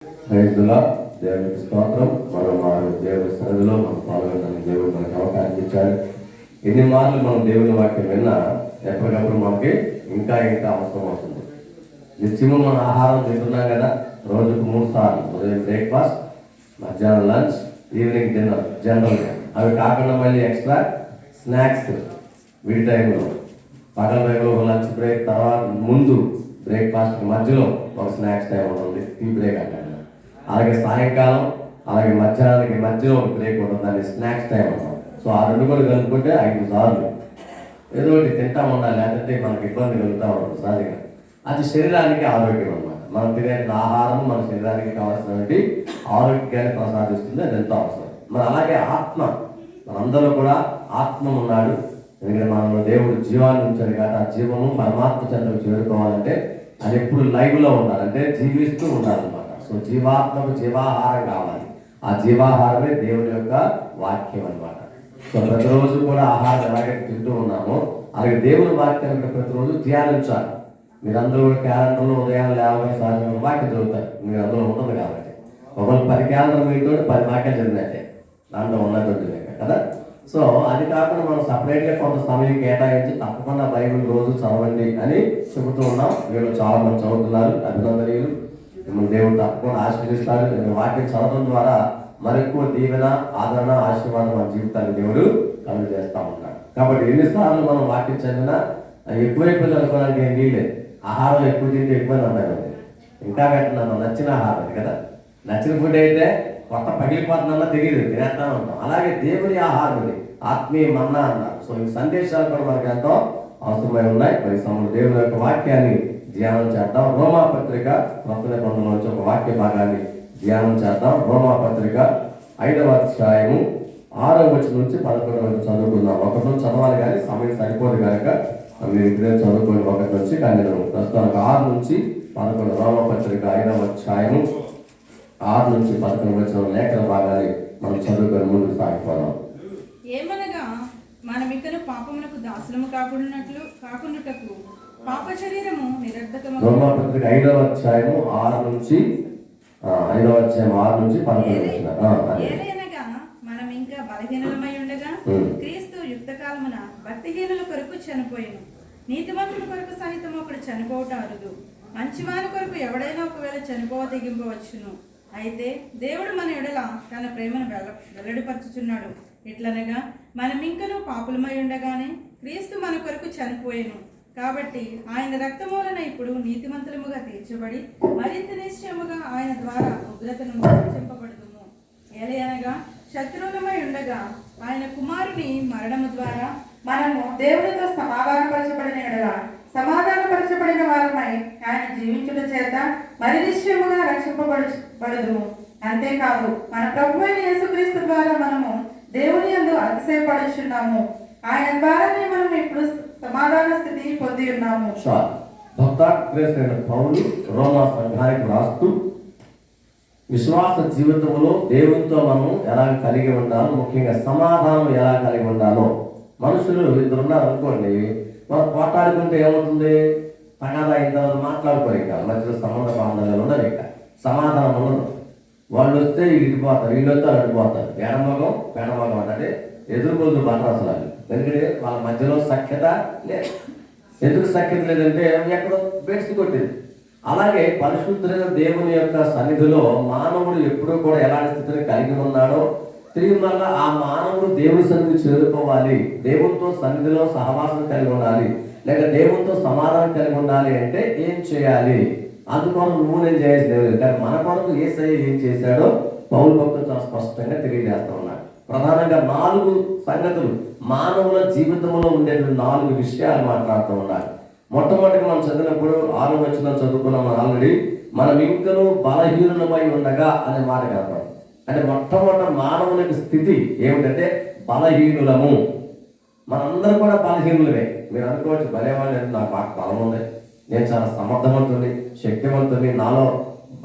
రైతుల దేవునికి స్తోత్రం. దేవుని సన్నిధిలో మనం పాల్గొనడానికి దేవుడు మనకు అవకాశం ఇచ్చాడు. ఎన్ని మార్లు మనం దేవుని వాక్యం విన్నా ఎప్పటికప్పుడు మనకి ఇంకా అవసరం అవుతుంది. నిత్యము మనం ఆహారం తింటున్నాం కదా, రోజుకు 3 సార్లు, ఉదయం బ్రేక్ఫాస్ట్, మధ్యాహ్నం లంచ్, ఈవినింగ్ డిన్నర్ జనరల్గా. అవి కాకుండా మళ్ళీ ఎక్స్ట్రా స్నాక్స్ వీటి టైంలో, పగల టైంలో లంచ్ బ్రేక్, తర్వాత ముందు బ్రేక్ఫాస్ట్ మధ్యలో ఒక స్నాక్స్ టైం ఉంటుంది, టీ బ్రేక్ అంటారు. అలాగే సాయంకాలం, అలాగే మధ్యాహ్నానికి మధ్యలో ఒక బ్రేక్ ఉంటుంది, దాన్ని స్నాక్స్ టైం అంటాం. సో ఆ రెండు కూడా కలుపుకుంటే 5 సార్లు ఏదో ఒకటి తింటా ఉండాలి, లేదంటే మనకి ఇబ్బంది కలుగుతూ ఉంటుంది సహజంగా. అది శరీరానికి ఆరోగ్యం అన్నమాట. మనం తినే ఆహారం మన శరీరానికి కావాల్సినటువంటి ఆరోగ్యాన్ని ప్రసాదిస్తుంది, అది ఎంతో అవసరం. మరి అలాగే ఆత్మ, మనందరూ కూడా ఆత్మ ఉన్నాడు. ఎందుకంటే మనలో దేవుడు జీవాన్ని ఉంచాడు కాబట్టి ఆ జీవము పరమాత్మ చెంతకు చేరుకోవాలంటే అది ఎప్పుడు లైవ్లో ఉండాలంటే జీవిస్తూ ఉండాలన్నమాట. సో జీవాత్మకు జీవాహారం కావాలి. ఆ జీవాహారమే దేవుని యొక్క వాక్యం అన్నమాట. సో ప్రతిరోజు కూడా ఆహారం ఎలాగైతే తింటూ ఉన్నామో అలాగే దేవుని వాక్యాన్ని ప్రతిరోజు ధ్యానించాలి. మీరందరూ కూడా క్యాలెండర్లో ఉదయం లేవగానే సాయంత్రం వాక్యం చదువుతారు, మీరు అందులో ఉంటుంది కాబట్టి. ఒకళ్ళు 10 క్యాలెండర్ మీతో 10 వాక్యాలు చదివినట్టే, దాంట్లో ఉన్నటువంటి కదా. సో అది కాకుండా మనం సపరేట్గా కొంత సమయం కేటాయించి తప్పకుండా బైబిల్ రోజు చదవండి అని చెబుతూ ఉన్నాం. వీళ్ళు చాలా మంది చదువుతున్నారు, అభినందనీయులు. మిమ్మల్ని దేవుడు తప్పకుండా ఆశీర్వదిస్తాడు. వాక్యం చదవడం ద్వారా మరెక్కువ దీవెన, ఆదరణ, ఆశీర్వాదం మన జీవితాన్ని దేవుడు కలుగు చేస్తూ ఉంటాడు. కాబట్టి ఎన్నిసార్లు మనం వాక్యం చదివినా ఎక్కువైపోయింది అనుకోవడానికి ఏం వీల్లేదు. ఆహారం ఎక్కువ తింటే ఎక్కువ ఉంటాయి, ఇంకా పెట్టినాను నచ్చిన ఆహారం కదా. నచ్చిన ఫుడ్ అయితే కొత్త పగిలిపోతుందన్నా తెలియదు, తినేస్తాను ఉంటాం. అలాగే దేవుని ఆహారం ఇది ఆత్మీయ మన్నా అన్నారు. సో ఈ సందేశాలు కూడా మనకు ఎంతో అవసరమై ఉన్నాయి. మరి సమయంలో దేవుని యొక్క వాక్యాన్ని ధ్యానం చేద్దాం. రోమాపత్రిక కొత్త నిబంధనలో వచ్చి ఒక వాక్య భాగాన్ని ధ్యానం చేద్దాం. రోమాపత్రిక 5వ అధ్యాయము 6వ వచనం నుంచి 11వ వచనం చదువుకుందాం. ఒకటి నుంచి చదవాలి కానీ సమయం సరిపోదు కనుక మీరు ఇప్పుడే చదువుకోండి ఒకటి నుంచి. కానీ నేను ప్రస్తుతానికి 6 నుంచి 11, రోమాపత్రిక 5వ అధ్యాయము 6 నుంచి 11 వచనం లేఖన భాగాన్ని మనం చదువుకొని ముందుకు సాగిపోదాం. ఏమనగా మనమిక్కను పాపములకు దాసులము కాకుండాటకు పాప శరీరము నిరర్ధకము. రోమాపత్రిక 5వ అధ్యాయము 6 నుంచి 11 ఏలైనగా మనం ఇంకా బలహీనులమై ఉండగా క్రీస్తు యుక్త కాలమున భక్తిహీనుల కొరకు చనిపోయాను. నీతిమంతుల కొరకు సహితం ఒకడు చనిపోవటం అరుదు. మంచివాని కొరకు ఎవడైనా ఒకవేళ చనిపోవ తెగింపవచ్చును. అయితే దేవుడు మన ఎడల తన ప్రేమను వెల్లడిపరచుచున్నాడు. ఎట్లనగా మనమింకను పాపులమై ఉండగానే క్రీస్తు మన కొరకు చనిపోయాను. కాబట్టి ఆయన రక్తమూలన ఇప్పుడు నీతిమంతులముగా తీర్చబడి మరింత నిశ్చయముగా ఆయన ద్వారా ఉగ్రత నుండి రక్షింపబడుదుము. ఏలయనగా శత్రువులమై ఉండగా ఆయన కుమారుని మరణము ద్వారా మనము దేవుడితో సమాధానపరచబడిన వారమై ఆయన జీవించుట చేత మరి నిశ్చయముగా రక్షింపబడుదుము. అంతేకాదు మన ప్రభువైన యేసుక్రీస్తు ద్వారా మనము దేవుని యందు అతిశయపడుచున్నాము. ఆయన ద్వారానే మనం ఇప్పుడు సమాధాన స్థితి పొంది ఉన్నాము. భక్తాగ్రేసైన పౌలు రోమా సంఘానికి రాస్తూ విశ్వాస జీవితంలో దేవునితో మనం ఎలా కలిగి ఉండాలో, ముఖ్యంగా సమాధానం ఎలా కలిగి ఉండాలో. మనుషులు ఇద్దరు ఉన్నారు అనుకోండి, మనం పోటాడుకుంటే ఏమవుతుంది, తగాదా అయిన తర్వాత మాట్లాడుకోరు, ఇంకా మధ్యలో సంబంధ బాంధవ్యాలు ఉండదు, ఇంకా సమాధానం ఉండదు. వాళ్ళు వస్తే ఇడిపోతారు, వీళ్ళు వస్తే అడిపోతారు. పేడమగం అంటే ఎదురుబొద్దు బండ్రాసులు. ఎందుకంటే వాళ్ళ మధ్యలో సఖ్యత లేదు. ఎందుకు సఖ్యత లేదంటే ఎక్కడో బెడ్స్ కొట్టేది. అలాగే పరిశుద్ధులైన దేవుని యొక్క సన్నిధిలో మానవుడు ఎప్పుడూ కూడా ఎలాంటి స్థితిని కలిగి ఉన్నాడో తిరిగి మళ్ళా ఆ మానవుడు దేవుని సన్నిధి చేరుకోవాలి, దేవునితో సన్నిధిలో సహవాసం కలిగి ఉండాలి, లేక దేవునితో సమాధానం కలిగి ఉండాలి అంటే ఏం చేయాలి? అందుకోసం నువ్వు నేను చేయాల్సింది లేదు, కానీ మన కొరకు యేసయ్య ఏం చేశాడో పౌలు భక్తులు చాలా స్పష్టంగా తెలియజేస్తా ఉన్నాడు. ప్రధానంగా 4 సంగతులు మానవుల జీవితంలో ఉండే 4 విషయాలు మాట్లాడుతూ ఉన్నారు. మొట్టమొదటిగా మనం చదివినప్పుడు 6వ వచనం చదువుకున్నాం ఆల్రెడీ. మనం ఇంకనూ బలహీనులమై ఉండగా అనే మాట కనపడదు. అంటే మొట్టమొదటి మానవునికి స్థితి ఏమిటంటే బలహీనులము. మనందరూ కూడా బలహీనులమే. మీరు అనుకోవచ్చు, బలేవాళ్ళు నాకు బాగా బలం ఉంది, నేను చాలా సమర్థవంతుని, శక్తివంతుని, నాలో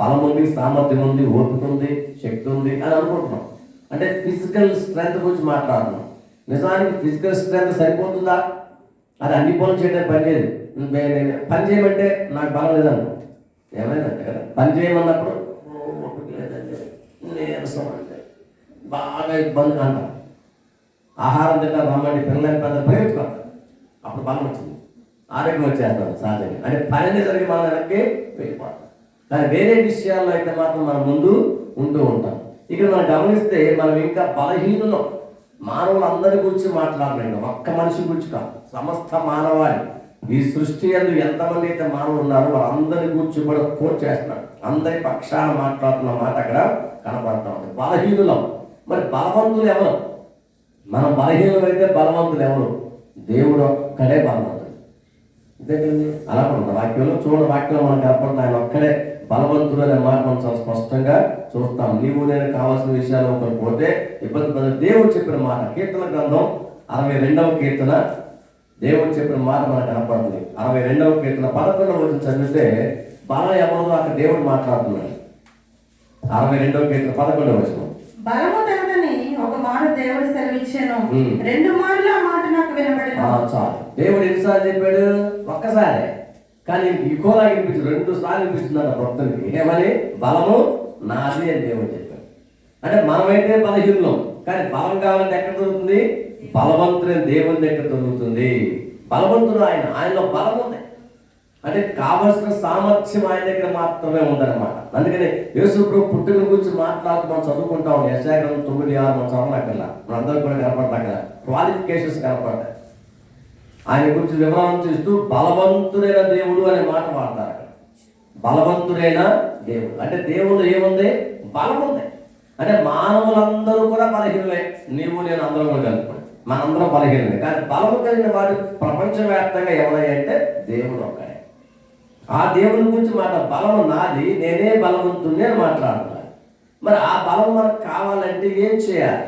బలం ఉంది, సామర్థ్యం ఉంది, ఓపిక ఉంది, శక్తి ఉంది అని అనుకుంటున్నాం. అంటే ఫిజికల్ స్ట్రెంగ్త్ గురించి మాట్లాడుతున్నాం. నిజానికి ఫిజికల్ స్ట్రెంగ్త్ సరిపోతుందా? అది అన్ని పనులు చేయడానికి పని లేదు. పని చేయమంటే నాకు బలం లేదనుకో, ఏమైందంటే కదా, పని చేయమన్నప్పుడు నీరసం అంటే బాగా ఇబ్బందిగా అంటాం. ఆహారం తింటారు రమ్మండి పిల్లలైన పెద్ద ప్రయోజనం, అప్పుడు బలం వచ్చింది, ఆరోగ్యం వచ్చేస్తాం సహజంగా. అంటే పని అనేది జరిగి మనం వెనక్కి వెళ్ళిపోతాం. కానీ వేరే విషయాల్లో అయితే మాత్రం మనం ముందు ఉంటూ ఉంటాం. ఇక్కడ మనం గమనిస్తే మనం ఇంకా బలహీనులం. మానవులందరి గురించి మాట్లాడలేము, ఒక్క మనిషి గురించి కాదు, సమస్త మానవాళి, ఈ సృష్టి యందు ఎంతమంది అయితే మానవులు ఉన్నారో వాళ్ళందరి గురించి కూడా కోట్ చేస్తున్నాడు. అందరి పక్షాన మాట్లాడుతున్న మాట అక్కడ కనపడతా ఉంది. బలహీనులం. మరి బలవంతులు ఎవరు? మనం బలహీనులు అయితే బలవంతులు ఎవరు? దేవుడు ఒక్కడే బలవంతుడు. ఇదేంటండి అలా ఉంటుంది వాక్యంలో. చూడండి, వాక్యంలో మనం కనపడుతుంది ఆయన ఒక్కడే బలవంతుడు అనే మాట మనం చాలా స్పష్టంగా చూస్తాం. నీవు నేను కావాల్సిన విషయాలు ఒకరు పోతే ఇబ్బంది పడదు. దేవుడు చెప్పిన మాట కీర్తన గ్రంథం 62వ కీర్తన, దేవుడు చెప్పిన మాట మనకు కనపడుతుంది. 62వ కీర్తన 11వ వచనం చదివితే బలం ఎవరు అక్కడ దేవుడు మాట్లాడుతున్నాడు. 62వ కీర్తన 11వ వచనం. బలము తనదని ఒక మాట దేవుడు సెలవిచ్చాను, రెండు మార్లు ఆ మాట నాకు వినబడింది. చాలు. దేవుడు ఎన్నిసార్లు చెప్పాడు? ఒక్కసారే. కానీ ఇంకోలా వినిపించింది, 2 సార్లు వినిపిస్తుంది అన్న భక్తునికి. ఏమని? బలము నాది అని దేవుడు చెప్పాడు. అంటే మనమైతే బలహీనం, కానీ బలం కావాలంటే ఎక్కడ దొరుకుతుంది? బలవంతుడైన దేవుని దగ్గర దొరుకుతుంది. బలవంతుడు ఆయన, ఆయనలో బలం ఉంది. అంటే కావలసిన సామర్థ్యం ఆయన దగ్గర మాత్రమే ఉందన్నమాట. అందుకని యేసు ప్రభు పుట్టుక గురించి మాట్లాడుతూ మనం చదువుకుంటాం. యెషయా గ్రంథం 9:6 మనం చదవనక్కర్లా, మనందరూ కూడా కనపడతాం కదా, క్వాలిఫికేషన్స్ కనపడతాయి. ఆయన గురించి వివరణ చేస్తూ బలవంతుడైన దేవుడు అనే మాట వాడతారు అక్కడ. బలవంతుడైన దేవుడు అంటే దేవుడు ఏముంది? బలం ఉంది. అంటే మానవులందరూ కూడా బలహీనులే, నీవు నేను అందరం కూడా కలుపుకోండి, మనందరం బలహీనులే. కానీ బలము కలిగిన వాడు ప్రపంచవ్యాప్తంగా ఎవరంటే దేవుడు ఒక్కడే. ఆ దేవుని గురించి మాట బలము నాది, నేనే బలవంతుని అని మాట్లాడుతున్నాను. మరి ఆ బలం మనకు కావాలంటే ఏం చేయాలి?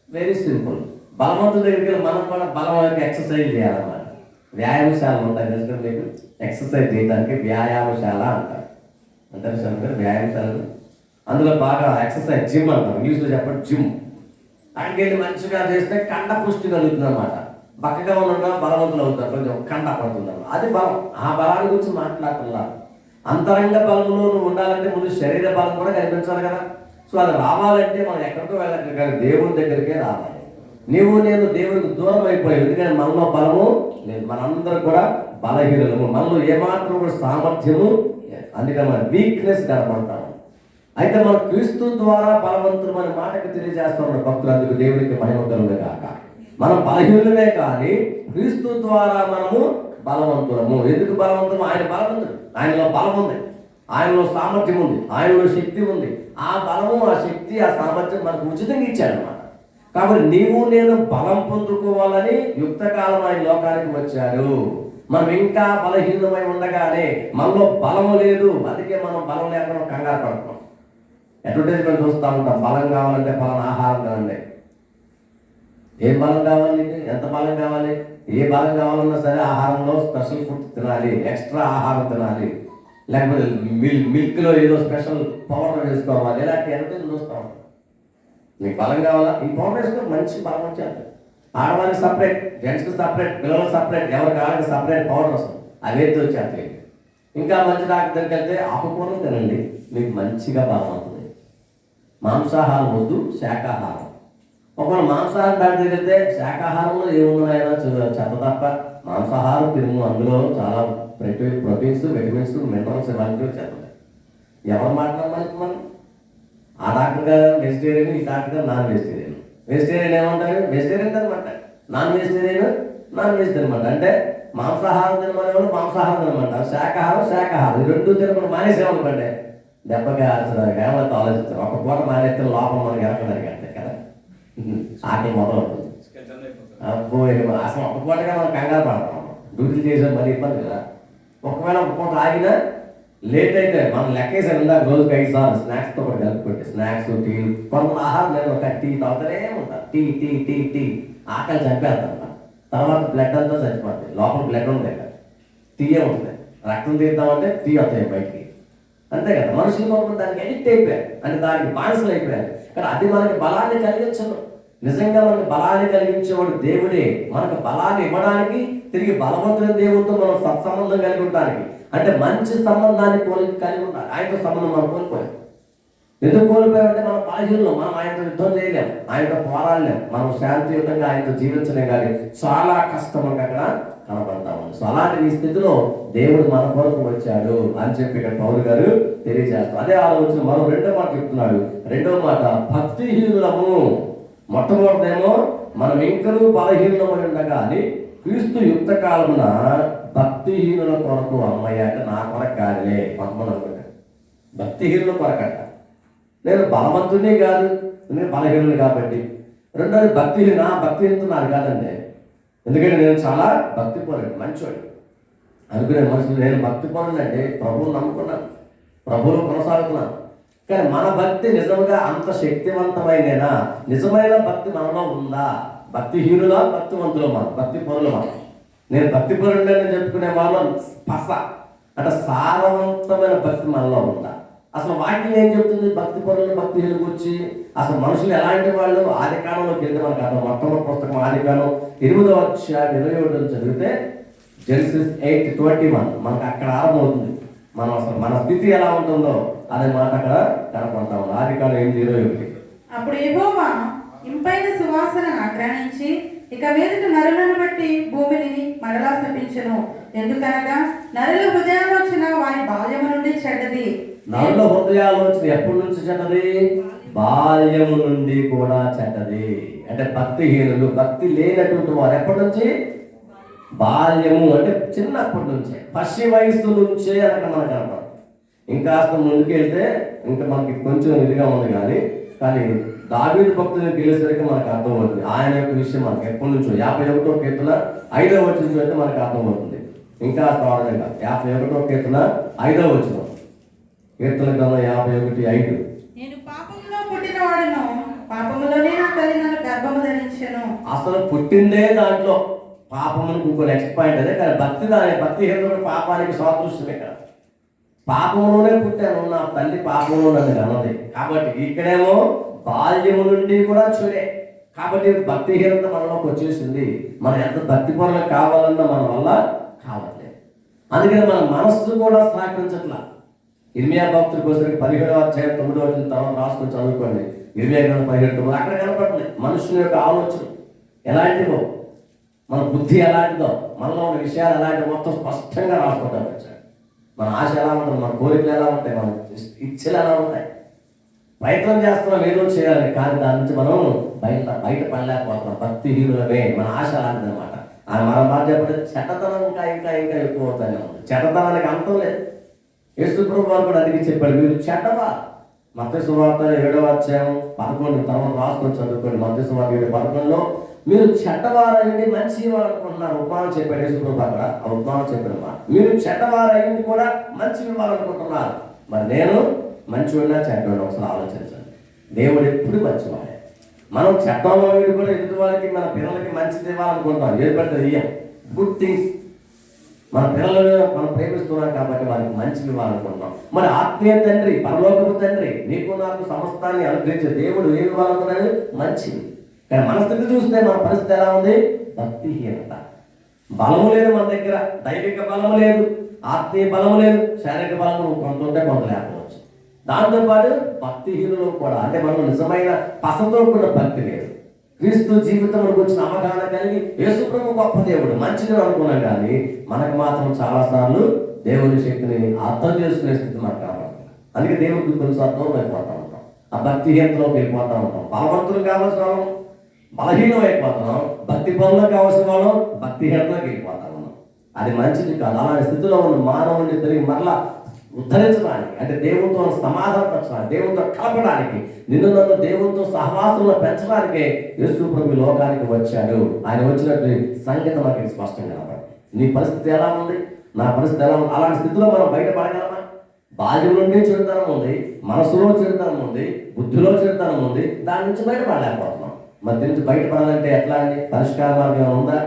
Very simple. బలవంతుడి దగ్గరికి వెళ్ళి మనం కూడా బలం ఎక్సర్సైజ్ చేయాలన్నమాట. వ్యాయామశాలలు ఉంటాయి తెలుసు మీకు, ఎక్సర్సైజ్ చేయడానికి వ్యాయామశాల అంటారు. అంటారు సార్ వ్యాయామశాలలు, అందులో బాగా ఎక్సర్సైజ్ జిమ్ అంటారు, ఇంగ్లీష్లో చెప్పండి జిమ్. అక్కడికి వెళ్ళి మంచిగా చేస్తే కండ పుష్టి కలుగుతుంది అన్నమాట. బక్కగా ఉన్న బలవంతులు అవుతారు, కొంచెం కండ పడుతుంది. అది బలం. ఆ బలాన్ని గురించి మాట్లాడుతున్నారు. అంతరంగ బలంలో నువ్వు ఉండాలంటే ముందు శరీర బలం కూడా కనిపించాలి కదా. సో అది రావాలంటే మనం ఎక్కడికో వెళ్ళాలి, కానీ దేవుని దగ్గరికే రావాలి. నీవు నేను దేవునికి దూరం అయిపోయావు, ఎందుకంటే మనలో బలము లేదు. మనందరూ కూడా బలహీనము, మనలో ఏమాత్రం కూడా సామర్థ్యము, అందుకని మన వీక్నెస్ కనపడతాము. అయితే మన క్రీస్తు ద్వారా బలవంతులు అనే మాటకు తెలియజేస్తున్న భక్తులు, అందుకు దేవునికి మహిమ కలుగును గాక. మనం బలహీనులమే కానీ క్రీస్తు ద్వారా మనము బలవంతులము. ఎందుకు బలవంతులు? ఆయన బలవంతుడు, ఆయనలో బలం ఉంది, ఆయనలో సామర్థ్యం ఉంది, ఆయనలో శక్తి ఉంది. ఆ బలము, ఆ శక్తి, ఆ సామర్థ్యం మనకు ఉచితంగా ఇచ్చాడు అన్నమాట. కాబట్టి నీవు నేను బలం పొందుకోవాలని యుక్తకాలం ఆయన లోకానికి వచ్చాడు. మనం ఇంకా బలహీనమై ఉండగానే మనలో బలము లేదు, అందుకే మనం బలం లేకుండా కంగారు పడుతున్నాం. అడ్వర్టైజ్మెంట్ చూస్తూ ఉంటాం, బలం కావాలంటే బలం ఆహారం కావాలి. ఏం బలం కావాలి? ఎంత బలం కావాలి? ఏ బలం కావాలన్నా సరే ఆహారంలో స్పెషల్ ఫుడ్ తినాలి, ఎక్స్ట్రా ఆహారం తినాలి, లేకపోతే మిల్క్లో ఏదో స్పెషల్ పౌడర్ వేసుకోవాలి. ఇలాంటి అడ్వర్టైజ్ చూస్తూ ఉంటాం. మీకు బలం కావాలా? ఈ పౌడర్ వేసుకొని మంచి బలం వచ్చేది. ఆడవాళ్ళకి సపరేట్, జెంట్స్కి సపరేట్, పిల్లలకు సపరేట్, ఎవరి కాళ్ళకి సపరేట్ పౌడర్ వస్తుంది, అవేది వచ్చేది. ఇంకా మంచి డాక్టర్ దగ్గరికి వెళ్తే ఆకుకూరలు తినండి, మీకు మంచిగా బలం అవుతుంది. మాంసాహారం వద్దు, శాకాహారం. ఒకవేళ మాంసాహారం డాక్టర్ దగ్గరికి వెళ్తే శాకాహారంలో ఏమున్నాయో చెత్త తప్ప, మాంసాహారం తిరుము, అందులో చాలా ప్రోటీన్స్, విటమిన్స్, మినరల్స్ ఇవన్నీ వచ్చేస్తాయి. ఎవరు మాట్లాడమని మనం? ఆ డాక్టర్ గారు వెజిటేరియన్, ఈ డాక్టర్ గారు నాన్ వెజిటేరియన్. వెజిటేరియన్ ఏమంటారు? వెజిటేరియన్ అనమాట. నాన్ వెజిటేరియన్, నాన్ వెజ్ అనమాట. అంటే మాంసాహారం తినమనే వాళ్ళు మాంసాహారం తినమంటారు, శాకాహారం శాకాహారం. ఈ రెండు తినకుండా మానేసేమనుకోండి దెబ్బగా ఏమంతా ఆలోచిస్తారు. ఒక పూట మానేస్తే లోపల మనకి ఎరకడానికి అంతే కదా, ఆకలి మొదలవుతుంది. అబ్బో అసలు ఒక పూటగా మనం కంగారు పడతాం, డ్యూటీలు చేసాం, మరి ఇబ్బంది కదా. ఒకవేళ ఒక పూట ఆగినా లేట్ అయితే మనం లెక్కేసాను ఇందాక, రోజుకి 5 సార్లు స్నాక్స్తో కూడా కలుపుకుంటే, స్నాక్స్, టీలు, కొంత ఆహారం నేను ఒక టీ తాగుతూనే ఉంటాను. టీ టీ టీ టీ ఆకలి చంపేస్తాను. తర్వాత బ్లడ్ అంతా చచ్చిపోతుంది, లోపల బ్లడ్ ఉంటుంది కదా, టీయే ఉంటుంది. రక్తం తీద్దామంటే టీ వస్తాయి బయటికి, అంతే కదా. మనుషులు మాత్రం దానికి అడిక్ట్ అయిపోయారు, అంటే దానికి బానిసలు అయిపోయారు. కానీ అది మనకి బలాన్ని కలిగించదు. నిజంగా మనకి బలాన్ని కలిగించేవాడు దేవుడే. మనకు బలాన్ని ఇవ్వడానికి, తిరిగి బలవంతుడైన దేవుడితో మనం సత్సంబంధం కలిగి ఉండడానికి, అంటే మంచి సంబంధాన్ని కలిగి ఉండాలి. ఆయనతో సంబంధం మనం కోల్పోయాం. ఎందుకు కోల్పోయామంటే మనం బలహీనలు. మనం ఆయనతో యుద్ధం చేయలేం, ఆయనతో పోరాడలేం, మనం శాంతియుతంగా ఆయనతో జీవించలేం. కానీ చాలా కష్టం మనకు అక్కడ కనపడతా ఉంది. సో అలాంటి ఈ స్థితిలో దేవుడు మన కొరకు వచ్చాడు అని చెప్పి ఇక్కడ పౌలు గారు తెలియజేస్తారు. అదే ఆలోచన మరో రెండో మాట చెప్తున్నాడు. రెండో మాట, భక్తిహీనులము. మొట్టమొదటిదేమో మనం ఇంకనూ బలహీనమై ఉండగా అని క్రీస్తు యుక్త కాలమున భక్తిహీనుల కొరకు, అమ్మయ్య అంటే నా కొరకు కాదులే కొంతమంది అనుకుంటారు, భక్తిహీనుల కొరకట. నేను బలవంతునే కాదు, నేను బలహీనులు కాబట్టి. రెండోది భక్తిహీనత నాది కాదండి. ఎందుకంటే నేను చాలా భక్తిపరుడు, మంచివాడు అనుకునే మనుషులు. నేను భక్తిపరుడు అంటే ప్రభువుని నమ్ముకున్నాను, ప్రభువులో కొనసాగుతున్నాను. కానీ మన భక్తి నిజంగా అంత శక్తివంతమైననా? నిజమైన భక్తి మనలో ఉందా? భక్తిహీనులా భక్తివంతులు మనం, భక్తి పరులు మనం. నేను భక్తి పరుడు అని చెప్పుకునే వాళ్ళు అంటే సారవంతమైన భక్తి మనలో ఉందా? అసలు వాక్యం ఏం చెప్తుంది భక్తి పరులు భక్తిహీనుల గురించి? అసలు మనుషులు ఎలాంటి వాళ్ళు? ఆదికాండంలోకి వెళ్తే మనకు అర్థం. మొట్టమొదటి పుస్తకం ఆదికాండం 8వ అధ్యాయం 27 చదివితే జెనసిస్ 8:21 మనకు అక్కడ ఆరంభమవుతుంది. మనం అసలు మన స్థితి ఎలా ఉంటుందో అనే మాట అక్కడ కనపడతా ఉంది. ఆదికాండం 8:21. అప్పుడు యెహోవా ఇంపైన సువాసన ఆగ్రహించి ఇక మీదట నరులను బట్టి భూమిని మరలా శపించెను. ఎందుకనగా నరుల హృదయాలోచన వారి బాల్యము నుండి చెడ్డది. నరుల హృదయాలోచన ఎప్పటి నుంచి చెడ్డది? బాల్యము నుండి కూడా చెడ్డది. అంటే భక్తిహీనులు, భక్తి లేనటువంటి వారు ఎప్పటి నుంచి? బాల్యము అంటే చిన్నప్పటి నుంచే, పసి వయస్సు నుంచే అనక మనకు కనపడదు. ఇంకా ముందుకెళ్తే ఇంకా మనకి కొంచెం ఇదిగా ఉంది. కానీ దావీదు భక్తుని తెలిసేసరికి మనకు అర్థమవుతుంది ఆయన యొక్క విషయం. మనకి ఎప్పటి నుంచో 51వ కీర్తన 5వ వచనం అయితే మనకు అర్థమవుతుంది. ఇంకా కావాలంగా 51వ కీర్తన 5వ వచనం, కీర్తన గ్రంథం 51:5. నేను పాపములో పుట్టినవాడును, పాపములోనే నా తల్లి నన్ను గర్భము ధరించెను. అసలు పుట్టిందే దాంట్లో పాపమునికి ఇంకో నెక్స్ట్ పాయింట్ అదే. కానీ భక్తిహీనుడు పాపానికి సాదృశ్యమే కదా. పాపంలోనే పుట్టాను, నా తల్లి పాపంలో నన్ను అన్నది. కాబట్టి ఇక్కడేమో బాల్యము నుండి కూడా చూడే. కాబట్టి భక్తిహీనత మనలోకి వచ్చేసింది. మనం ఎంత భక్తి పరులు కావాలన్నా మన వల్ల కావట్లేదు. అందుకని మన మనస్సు కూడా సహకరించట్లా. ఇర్మియా భక్తుడికి వచ్చరికి 17వ అధ్యాయం 9వ వచనం తర్వాత రాసుకొని చదువుకోండి. ఇర్మియా గ్రంథం 17:9 అక్కడ కనపడలేదు మనుషుని యొక్క ఆలోచన ఎలాంటిదో, మన బుద్ధి ఎలాంటిదో, మనలో ఉన్న విషయాలు ఎలాంటివి మొత్తం స్పష్టంగా రాసుకుంటాం వచ్చాడు. మన ఆశ ఎలా ఉంటుంది, మన కోరికలు ఎలా ఉంటాయి, మన ఇచ్చలు ఎలా ఉంటాయి. ప్రయత్నం చేస్తున్నాం ఏదో చేయాలని, కానీ దాని నుంచి మనం బయట పడలేకపోతున్నాం. భక్తిహీనులమే. మన ఆశ అలాంటిది అనమాట. మన మాట చెప్పండి, చెడ్డతనం ఇంకా ఇంకా ఇంకా ఎక్కువ అవుతానే ఉంది. చెడ్డతనానికి అంతం లేదు. యేసు ప్రభువు వారు కూడా అందుకే చెప్పాడు, మీరు చెడ్డవా. మత్తయి సువార్త 7వ అధ్యాయం 11 తర్వాత రాసుకొని చదువుకోండి. మత్తయి సువార్త 7:11 మీరు చెడ్డవారయ్యండి మంచి వారు అనుకుంటున్నారు. ఉపమానం చెప్పాడు యేసు ప్రభు అక్కడ. ఆ ఉపమానం చెప్పిన మాట, మీరు చెడ్డవారయ్యండి కూడా మంచి ఇవ్వాలనుకుంటున్నారు. మరి నేను మంచివాడినా చెడ్డవాడిని? ఒకసారి ఆలోచించండి. దేవుడు ఎప్పుడు మంచివాడే. మనం చెడ్డవాడు కూడా ఎదుటి వారికి, మన పిల్లలకి మంచిది ఇవ్వాలనుకుంటున్నాం. ఏది పడితే ఇయ్యం. గుడ్ థింగ్స్ మన పిల్లలను మనం ప్రేమిస్తున్నాం కాబట్టి వారికి మంచివి ఇవ్వాలనుకుంటున్నాం. మరి ఆత్మీయ తండ్రి, పరలోకపు తండ్రి, నీకు నాకు సమస్తాన్ని అనుగ్రహించే దేవుడు ఏమి ఇవ్వాలనుకున్నాడు? మంచివి. కానీ మన స్థితి చూస్తే మన పరిస్థితి ఎలా ఉంది? భక్తిహీనత. బలము లేదు మన దగ్గర, దైవిక బలము లేదు, ఆత్మీయ బలము లేదు, శారీరక బలము కొంత ఉంటే కొంత లేకపోవచ్చు. దాంతోపాటు భక్తిహీనులు కూడా, అంటే మనం నిజమైన పసతో కూడా భక్తి లేదు. క్రీస్తు జీవితంలో వచ్చిన అవగాహన కలిగి యేసు ప్రభు గొప్ప దేవుడు మంచిగా అనుకున్నాం, కానీ మనకు మాత్రం చాలాసార్లు దేవుని శక్తిని అర్థం చేసుకునే స్థితి మనకు కావాలి. అందుకే దేవుడికి కొన్నిసార్లు దూరం అయిపోతూ ఉంటాం, ఆ భక్తిహీనతలోకి వెళ్ళిపోతూ ఉంటాం. బలవంతులు కావాల్సిన వాళ్ళం బలహీనం అయిపోతున్నాం, భక్తి పనులు కావాల్సిన వాళ్ళం భక్తిహీనతలోకి వెళ్ళిపోతా ఉన్నాం. అది మంచిది కాదు. అలాంటి స్థితిలో ఉన్న మానవుని తిరిగి మరలా ఉద్ధరించడానికి, అంటే దేవునితో సమాధానపరచడానికి, దేవునితో కలపడానికి, నిన్ను నన్ను దేవునితో సహవాసంలో పెంచడానికే యేసు ప్రభు లోకానికి వచ్చాడు. ఆయన వచ్చినట్టు సంగతి మనకి స్పష్టంగా కనపడింది. నీ పరిస్థితి ఎలా ఉంది, నా పరిస్థితి ఎలా ఉంది? అలాంటి స్థితిలో మనం బయటపడగలమా? బాల్యం నుండి చెడుతనం ఉంది, మనసులో చెడుతనం ఉంది, బుద్ధిలో చెడుతనం ఉంది. దాని నుంచి బయటపడలేకపోతున్నాం. మరి దీని నుంచి బయటపడాలంటే ఎట్లా అండి? పరిష్కార మార్గం ఉందా?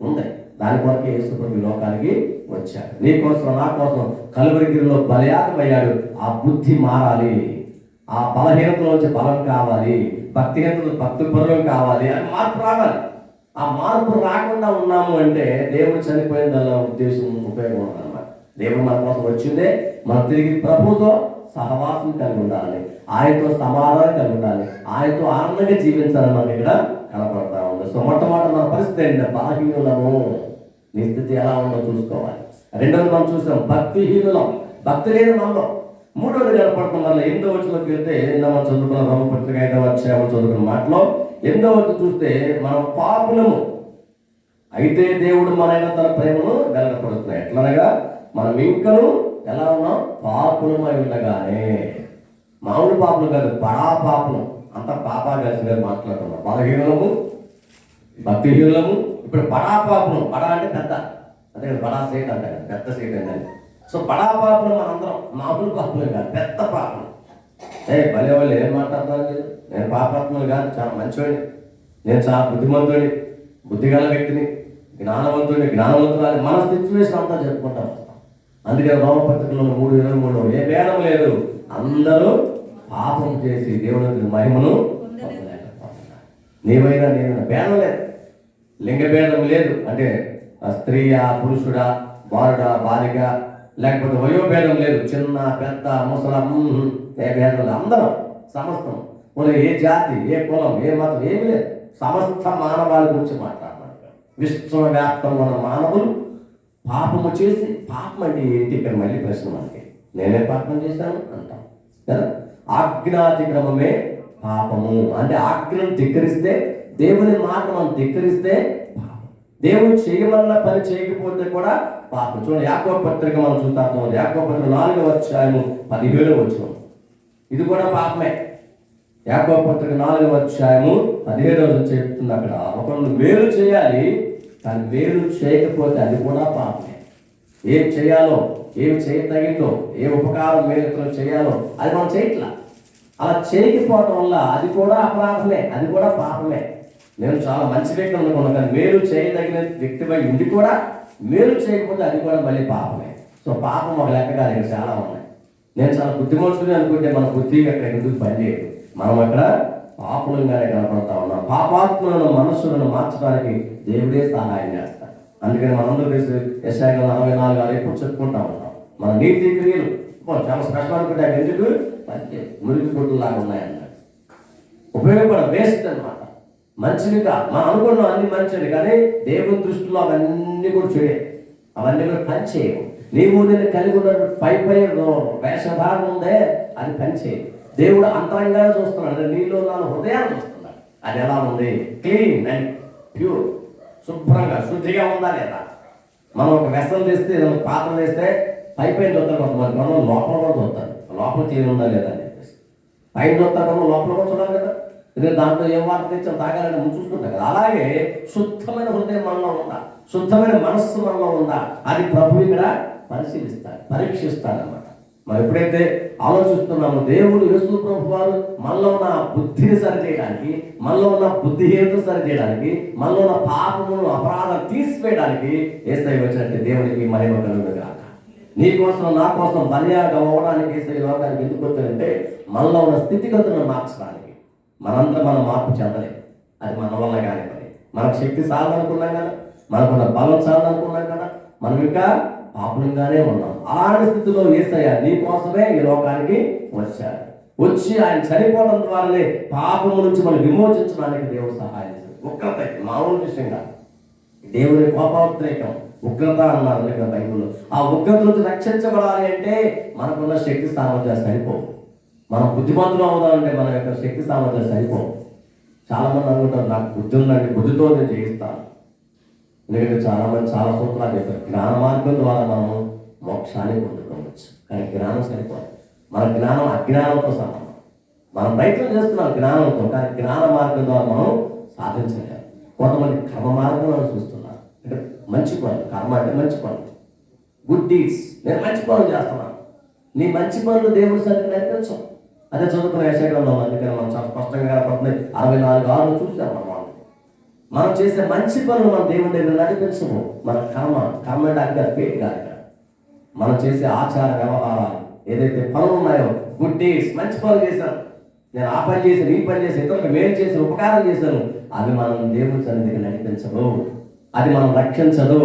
ఉంది. దాని కొరకే యేసు ప్రభు లోకానికి వచ్చాడు. నీ కోసం, నా కోసం కలువరిగిరిలో బలియాగమయ్యాడు. ఆ బుద్ధి మారాలి, ఆ బలహీనతలోంచి బలం కావాలి, భక్తిహీనతలు భక్తి పరులం కావాలి, అని మార్పు రావాలి. ఆ మార్పు రాకుండా ఉన్నాము అంటే దేవుడు చనిపోయిన దాని ఉద్దేశం ఉపయోగం ఉందన్నమాట. దేవుడు మన కోసం వచ్చిందే మనం తిరిగి ప్రభుతో సహవాసం కలిగి ఉండాలి, ఆయనతో సమాధానం కలిగి ఉండాలి, ఆయనతో ఆనందంగా జీవించాలని మనకి ఇక్కడ కనపడతా ఉంది. సో మొట్టమొదటి మన పరిస్థితి ఏంటంటే బలహీనులము. నీ స్థితి ఎలా ఉందో చూసుకోవాలి. రెండవది మనం చూసాం భక్తిహీనులం, భక్తి లేదు మనలో. మూడవది కనపడటం వల్ల 8వ వచనంలోకి వెళ్తే మనం చదువుకున్న రోమపత్రిక 5వ అధ్యాయం చదువుకున్న మాటలో 8వ వచనం చూస్తే మనం పాపులము అయితే దేవుడు మన తన ప్రేమను వెల్లడపడుతున్నాయి. ఎట్లనగా మనం ఇంకను ఎలా ఉన్నాం? పాపులమై ఉండగానే. మామూలు పాపులు కాదు, బడా పాపులు. అంత పాపా కలిసి మాట్లాడుతున్నాం. బలహీనులము, భక్తిహీనులము, ఇప్పుడు బడా పాపులు. బడా అంటే పెద్ద, అంటే బడా సీట్ అంటే పెద్ద సీట్ ఏంటంటే. సో బడా పాపులు మనందరం. మామూలు పాపులు కాదు, పెద్ద పాపులు. భలే వాళ్ళు ఏం మాట్లాడుతున్నారు? నేను పాపాత్ములు కాదు, చాలా మంచివాడిని, నేను చాలా బుద్ధిమంతుడిని, బుద్ధిగల వ్యక్తిని, జ్ఞానవంతురాలి. మన సిచ్యువేషన్ అంతా చెప్పుకుంటాం. అందుకే రోమపత్రికలో 3:23 ఏ భేదం లేదు, అందరూ పాపం చేసి దేవుని మహిమను పొందలేకపోతున్నారు. నీవైనా నేను భేదం లేదు, లింగ భేదం లేదు. అంటే స్త్రీయా, పురుషుడా, బాలుడా, బాలిక, లేకపోతే వయోభేదం లేదు. చిన్న, పెద్ద, ముసలం, ఏ భేదం లేదు. అందరం సమస్తం. ఏ జాతి, ఏ కులం, ఏ మతం ఏమి లేదు. సమస్త మానవాళి గురించి మాట్లాడుతున్నాం. విశ్వవ్యాప్తంగా ఉన్న మానవులు పాపము చేసి, పాపం అంటే ఏంటి? ఇక్కడ మళ్ళీ ప్రశ్న మనకి, నేనే పాపం చేశాను అంటాం కదా. ఆజ్ఞాతిక్రమమే పాపము. అంటే ఆజ్ఞను ధిక్కరిస్తే, దేవుని మాట మనం ధిక్కరిస్తే పాపం. దేవుడు చేయమన్న పని చేయకపోతే కూడా పాపం. చూడండి, యాకోబు పత్రిక మనం చూస్తాం. యాకోబు పత్రిక 4వ అధ్యాయము 17వ వచనం. ఇది కూడా పాపమే. యాకోబు పత్రిక 4వ అధ్యాయము 17వ వచనం చెప్తుంది. అక్కడ ఒకళ్ళు మేలు చేయాలి, కానీ మేలు చేయకపోతే అది కూడా పాపమే. ఏం చేయాలో, ఏం చేయతగిందో, ఏ ఉపకారం మేలుతో చేయాలో అది మనం చేయట్లా. అలా చేయకపోవడం వల్ల అది కూడా అపరాధమే, అది కూడా పాపమే. నేను చాలా మంచి వ్యక్తి అనుకున్నాను, కానీ మేలు చేయదగిన వ్యక్తిపై ఉండి కూడా మేలు చేయకపోతే అది కూడా మళ్ళీ పాపమే. సో పాపం ఒక లెక్కగా ఇక్కడ చాలా ఉన్నాయి. నేను చాలా బుద్ధిమంతుని అనుకుంటే మన బుద్ధి అక్కడ ఎందుకు పనిచేయదు. మనం అక్కడ పాపులంగానే కనపడతా ఉన్నాం. పాపాత్మలను, మనస్సులను మార్చడానికి దేవుడే సహాయం చేస్తాడు. అందుకని మనందరూ తెలిసి యెషయా 44 ఎప్పుడు చెప్పుకుంటా ఉంటాం. మన నీతి క్రియలు చాలా స్పష్టం అనుకుంటే ఎందుకు మురికి గుడ్డలాగా ఉన్నాయన్నాడు. ఉపయోగపడ వేస్ట్ అనమాట. మంచివిగా మనం అనుకున్నాం అన్ని మంచిది, కానీ దేవుని దృష్టిలో అవన్నీ కూడా చేయాలి, అవన్నీ కూడా పని చేయవు. నీవు నేను కలిగి ఉన్న పై వేషధారణ ఉందే అది పని చేయదు. దేవుడు అంతరంగానే చూస్తున్నాడు, అంటే నీలో నా హృదయాన్ని చూస్తున్నాడు. అది ఎలా ఉంది? క్లీన్ అండ్ ప్యూర్, శుభ్రంగా శుద్ధిగా ఉందా లేదా? మనం ఒక వెసలు తెస్తే, పాత్ర తెస్తే పై చూస్తాడు కొంతమంది, మనం లోపల కూడా చూస్తాడు లోపల క్లీన్ ఉందా లేదా అని చెప్పేసి. పైన చూస్తాడు, లోపల కూడా చూడాలి కదా. ఎందుకంటే దాంట్లో ఏం వాటర్ తెచ్చాం తాగాలని ముందు చూసుకుంటాం కదా. అలాగే శుద్ధమైన హృదయం మనలో ఉందా, శుద్ధమైన మనస్సు మనలో ఉందా, అది ప్రభు ఇక్కడ పరిశీలిస్తాడు, పరీక్షిస్తాడు అన్నమాట. మనం ఎప్పుడైతే ఆలోచిస్తున్నామో దేవుడు యేసు ప్రభు వారు మనలో ఉన్న బుద్ధిని సరిచేయడానికి, మనలో ఉన్న బుద్ధిహీనత సరిచేయడానికి, మనలో ఉన్న పాపమును, అపరాధం తీసివేయడానికి యేసయ్య వచ్చినట్టు దేవునికి మహిమ కలుగునుగాక. నీ కోసం, నా కోసం బలియాగా అవ్వడానికి యేసయ్య లోకానికి ఎందుకు వచ్చాడంటే మనలో ఉన్న స్థితిగతులను మార్చడానికి. మనంతా మనం మార్పు చెందలేదు, అది మన వల్ల కానీ పని. మనకు శక్తి చాలనుకున్నాం కదా, మనకున్న బలం చాలనుకున్నాం కదా, మనం ఇంకా పాపులంగానే ఉన్నాం. అలాంటి స్థితిలో యేసయ్య నీ కోసమే ఈ లోకానికి వచ్చాడు. వచ్చి ఆయన చనిపోవడం ద్వారానే పాపము నుంచి మనం విమోచించడానికి దేవుడు సహాయం చేశాడు. ఉగ్రత మామూలు విషయం కాదు, దేవుని కోపోద్రేకం ఉగ్రత అన్నారు ఇక్కడ బైబిల్లో. ఆ ఉగ్రత నుంచి రక్షించబడాలి అంటే మనకున్న శక్తి సామర్థ్యాలు సరిపోవు. మనం బుద్ధిమంతులు అవుదామంటే మన యొక్క శక్తి సామర్థ్యాలు సరిపోవు. చాలామంది అనుకుంటారు నాకు బుద్ధి ఉందండి, బుద్ధితో నేను చేయిస్తాను. ఎందుకంటే చాలామంది చాలా సూత్రాలు చెప్పారు. జ్ఞాన మార్గం ద్వారా మనం మోక్షాన్ని పొందుకోవచ్చు, కానీ జ్ఞానం సరిపోదు. మన జ్ఞానం అజ్ఞానంతో సమానం. మనం ప్రయత్నం చేస్తున్నాం జ్ఞానంతో, కానీ జ్ఞాన మార్గం ద్వారా మనం సాధించలేము. కొంతమంది కర్మ మార్గంలో చూస్తున్నారు, అంటే మంచి పనులు. కర్మ అంటే మంచి పనులు, గుడ్ డీడ్స్. నేను మంచి పనులు చేస్తున్నాను, నీ మంచి పనులు దేవుడి సరికి నేర్పించం. అదే చదువుకున్న యెషయా అందుకని మనం చాలా స్పష్టంగా 64:6 చూసాం. మనం చేసే మంచి పనులు మన దేవుడి దగ్గర నడిపించము. మన కర్మ అంటే అది పేరు కాదు. మనం చేసే ఆచార వ్యవహారాలు ఏదైతే పనులు ఉన్నాయో, గుడ్ డీడ్స్, మంచి పనులు చేశాను, నేను ఆ పని చేశాను, ఈ పని చేశాను, ఇతరులకు మేలు చేశాను, ఉపకారం చేశాను, అవి మనం దేవుడి సన్నిధికి నడిపించదు, అది మనం రక్షించదు.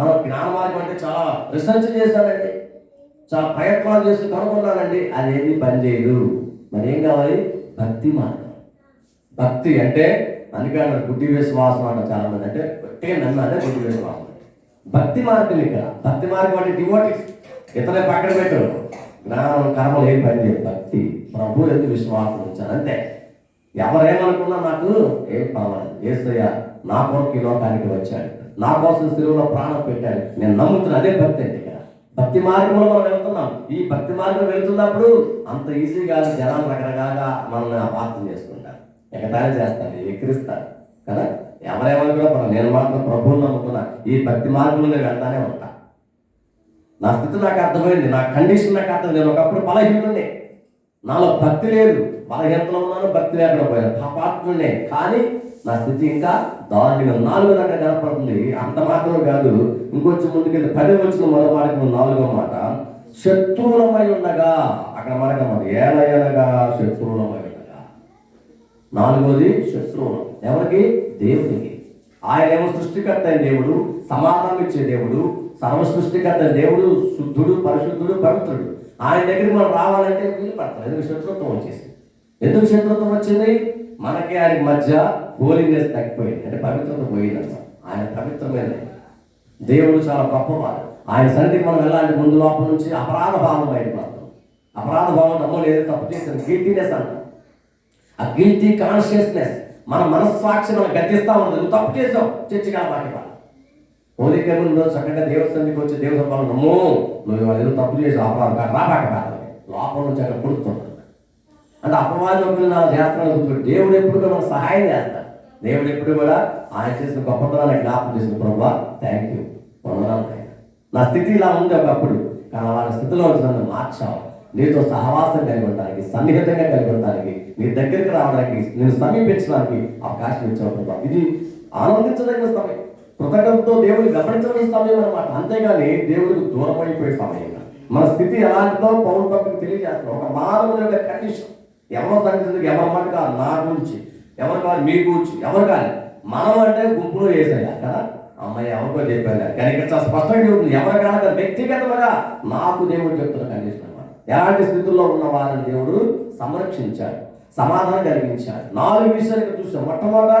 మనం జ్ఞాన మార్గం అంటే చాలా రీసెర్చ్ చేశానండి, చాలా ప్రయత్నాలు చేసి కనుక్కున్నానండి, అదేది పని చేయదు. మరి ఏం కావాలి? భక్తి మార్గం. భక్తి అంటే అందుకే గుడ్డి విశ్వాసం అంట చాలా మంది. అంటే గట్టిగా నమ్మాలంటే గుడ్డి విశ్వాసం. భక్తి మార్గం ఇక్కడ. భక్తి మార్గం అంటే డివోటిక్స్, ఇతరులే పక్కన పెట్టరు, జ్ఞానం కర్మలు ఏం పని చేయదు. భక్తి ప్రభు ఎందుకు విశ్వాసం ఉంచాలి అంతే. ఎవరేమనుకున్నా నాకు ఏం పర్వాలేదు, యేసయ్య నా కొరకు ఈ లోకానికి వచ్చాడు, నా కోసం శిలువలో ప్రాణం పెట్టాడు, నేను నమ్ముతున్నా. అదే భక్తి అండి. ఇక్కడ భక్తి మార్గంలో మనం వెళ్తున్నాం. ఈ భక్తి మార్గం వెళ్తున్నప్పుడు అంత ఈజీగా జనాలు రకరకాలుగా మనల్ని అపార్థం చేసుకుంటారు, ఎగతాళి చేస్తారు, ఎక్కిరిస్తారు కదా. ఎవరెవరు కూడా నేను మాత్రం ప్రభువుని నమ్ముతున్నా, ఈ భక్తి మార్గంలో నేను వెళ్తానే ఉంటా. నా స్థితి నాకు అర్థమైంది, నా కండిషన్ నాకు అర్థమైంది. నేను ఒకప్పుడు బలహీనుండే, నాలో భక్తి లేదు, బలహీనతలో ఉన్నాను, భక్తి లేకుండా పోయాను, పాపాత్ముడే. కానీ నా స్థితి ఇంకా దారుణంగా 4 దగ్గర కనపడుతుంది. అంత మాత్రం కాదు, ఇంకొంచెం ముందుకెళ్ళి 10 వచ్చిన మరో మాటకు 4వ మాట, శత్రువులమై ఉండగా. అక్కడ మనకన్నమాట ఏలయనగా శత్రువులమై ఉండగా. 4వది శత్రువులు. ఎవరికి? దేవుడికి. ఆయనేమో సృష్టికర్త అయిన దేవుడు, సమాధానం ఇచ్చే దేవుడు, సర్వ సృష్టికర్త దేవుడు, శుద్ధుడు, పరిశుద్ధుడు, పవిత్రుడు. ఆయన దగ్గరికి మనం రావాలంటే వీలు పడతాం. ఎందుకు? శత్రుత్వం వచ్చేసి. ఎందుకు శత్రుత్వం వచ్చింది? మనకి ఆయనకి మధ్య హోలీనెస్ తగ్గిపోయింది, అంటే పవిత్రత పోయిందంట. ఆయన పవిత్రమైన దేవుడు, చాలా గొప్పవాడు. ఆయన సన్నిధికి మనం వెళ్ళాలంటే ముందు లోపల నుంచి అపరాధ భావం బయటపడతాం. అపరాధ భావం అమ్మో ఏదో తప్పు చేస్తాను, గిల్టీనెస్ అంటాం. ఆ గిల్టీ కాన్షియస్నెస్ మన మనస్సాక్షి మనం గతిస్తూ ఉంటుంది. నువ్వు తప్పు చేసావు, చర్చిగా బయటపడాలి. హోలీకే ముందు చక్కగా దేవుడికి వచ్చి దేవుడు చెప్పాలి, అమ్మో నువ్వు ఏదో తప్పు చేసావు, అపరాధం కాదు, రాబాక కాదు, లోపల నుంచి అక్కడ పుడుతున్నాడు. అంటే అపవాదకులు నా చేస్తున్నాడు. దేవుడు ఎప్పుడు కూడా మనకు సహాయం చేస్తాడు. దేవుడు ఎప్పుడు కూడా ఆయన చేసిన గొప్పతనాన్ని జ్ఞాపకం చేసిన, ప్రభువా థ్యాంక్ యూ, వందనాలు. నా స్థితి ఇలా ఉంది ఒకప్పుడు, కానీ అలాంటి స్థితిలో వచ్చి నన్ను మార్చావు. నీతో సహవాసం కలిగి ఉండడానికి, సన్నిహితంగా కలిగి ఉండడానికి, నీ దగ్గరికి రావడానికి, నేను సమీపించడానికి అవకాశం ఇచ్చావు ప్రభా. ఇది ఆనందించదగిన సమయం, కృతజ్ఞతతో దేవుడిని గమనించదగిన సమయం అనమాట. అంతేగాని దేవుడికి దూరం అయిపోయే సమయం. మన స్థితి ఎలాంటిదో పౌరు భక్తులకు తెలియజేస్తాం. ఒక మానవుని యొక్క కండిషన్, ఎవరో తగ్గింది, ఎవరి మాట కాదు, నా గురించి, ఎవరు కాదు మీ గురించి, ఎవరు కాదు. మనం అంటే గుంపులో వేసాయా కదా, అమ్మాయి ఎవరికో చెప్పాను. కానీ ఇక్కడ చాలా స్పష్టంగా ఉంటుంది, ఎవరు కాదు, వ్యక్తిగతంగా నాకు దేవుడు చెప్తున్న కండిషన్ అనమాట. ఎలాంటి స్థితుల్లో ఉన్న వారిని దేవుడు సంరక్షించాడు, సమాధానం కలిగించాడు. 4 విషయాలు ఇక్కడ చూసాం. మొట్టమొదట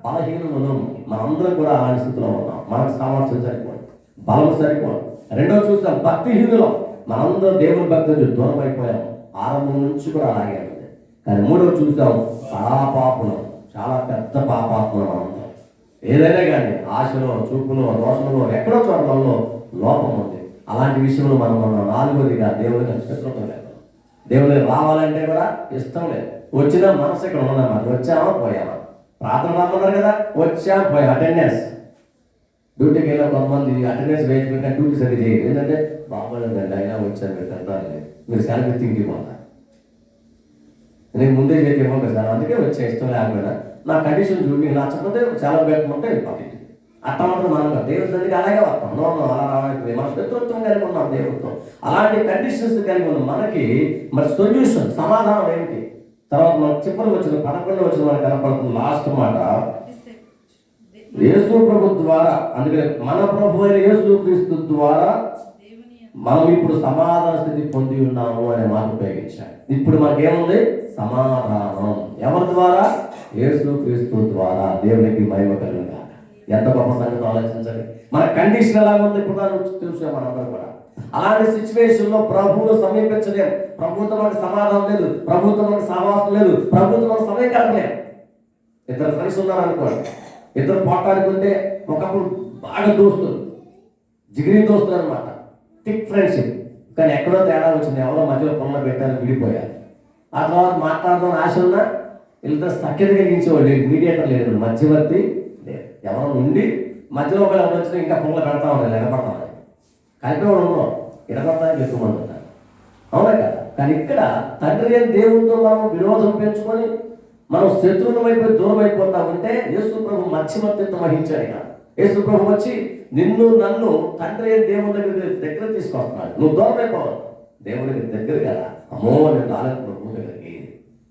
బలహీనములు, మనందరం కూడా అలాంటి స్థితిలో ఉన్నాం. మనకు సామర్థ్యం సరిపోదు, బలం సరిపోదు. రెండో చూసాం భక్తిహీనులం, మనందరం దేవుని భక్తి నుంచి దూరం అయిపోయాము. ఆరంభం నుంచి కూడా అలాగే ఉంది. కానీ 3వ చూసాం పాపాత్ములం, చాలా పెద్ద పాపాత్ములం మనందరం. ఏదైనా కానీ ఆశలో, చూపులో, దోషంలో ఎక్కడో చోట మనలో లోపం ఉంది. అలాంటి విషయంలో మనం 4వదిగా దేవుడికి శత్రుత్వం లేదు. దేవుడికి రావాలంటే కూడా ఇష్టం లేదు. వచ్చిన మనసు ఇక్కడ ఉన్నదన్నమాట. వచ్చామా పోయామా, ప్రార్థన రమ్మన్నారు కదా, వచ్చా పోయా. అటెండెన్స్ డ్యూటీకి వెళ్ళిన కొంతమంది అటెండెన్స్ వేయకుండా డ్యూటీ సరిగ్గా చేయదు. ఏంటంటే బాగోలేదండి అయినా వచ్చాను, మీరు తింటారు, మీరు సెలవు తిండి పోతారు, నేను ముందే చేతి ఇవ్వండి సార్, అందుకే వచ్చే ఇష్టం లేకపోయినా నా కండిషన్ చూడండి, నచ్చకపోతే సెలవు పెట్టమంటే పక్కకి అట్లా మాత్రం మనం దేవుడి దగ్గరికి అలాగే వస్తాం. అలా రావడానికి మన శత్రుత్వం కలిగి ఉన్నాం దేవుడితో. అలాంటి కండిషన్స్ కలిగి ఉన్నాం. మనకి మరి సొల్యూషన్, సమాధానం ఏమిటి? తర్వాత మనకు చివరి వచ్చిన 11 వచ్చిన మనకు కనపడుతుంది లాస్ట్ మాట, యేసు ప్రభు ద్వారా. అందుకని మన ప్రభు అయిన యేసు క్రీస్తు ద్వారా మనం ఇప్పుడు సమాధాన స్థితి పొంది ఉన్నాము అనే మాట ఉపయోగించాడు. ఇప్పుడు మనకేముంది? సమాధానం. ఎవరి ద్వారా? యేసు క్రీస్తు ద్వారా. దేవునికి మహిమ కలుగును. ఎంత గొప్ప సంగతి ఆలోచించండి. మన కండిషన్ ఎలా ఉంది ఇప్పుడు చూసాం మనందరం కూడా. అలాంటి సిచ్యువేషన్ లో ప్రభువును సమీపించలేం, ప్రభుత్వం మనకి సమాధానం లేదు, ప్రభుత్వం మనకి సహవాసం లేదు, ప్రభుత్వం మనకు సమయం కలగలేం. 2 ఫ్రెండ్స్ ఉన్నారు అనుకోండి, 2 పోటానికి ఉంటే ఒకప్పుడు బాగా దోస్తులు, జిగిరి దోస్తులు అనమాట, థిక్ ఫ్రెండ్షిప్. కానీ ఎక్కడో తేడా వచ్చింది, ఎవరో మధ్యలో పొలంలో పెట్టారు, విడిపోయారు. ఆ తర్వాత మాట్లాడదాం ఆశ ఉన్నా వీళ్ళతో సఖ్యత కలిగించేవాళ్ళు, మీడియేటర్ లేదు, మధ్యవర్తి లేదు. ఎవరో ఉండి మధ్యలో ఒకళ్ళు ఎవరు వచ్చినా ఇంకా పొలంలో పెడతా ఉంటారు, నిలబడతా ఉంటారు. కలిపేవాడు ఉండవు, ఇడబడతానికి ఎక్కువ మంది ఉంటారు, అవునా కదా. కానీ ఇక్కడ తండ్రి అని దేవుడితో మనం విరోధం పెంచుకొని మనం శత్రువుల వైపు దూరం అయిపోతా ఉంటే యేసు ప్రభు మధ్యవర్తిత్వం వహించాడు. ఇక యేసు ప్రభు వచ్చి నిన్ను నన్ను తండ్రి అని దేవుడి దగ్గర తీసుకొస్తున్నాడు. నువ్వు దూరం అయిపోవాలి, దేవుడికి దగ్గర కదా. అమ్మో నేను రాలేదు ప్రభు దగ్గరికి,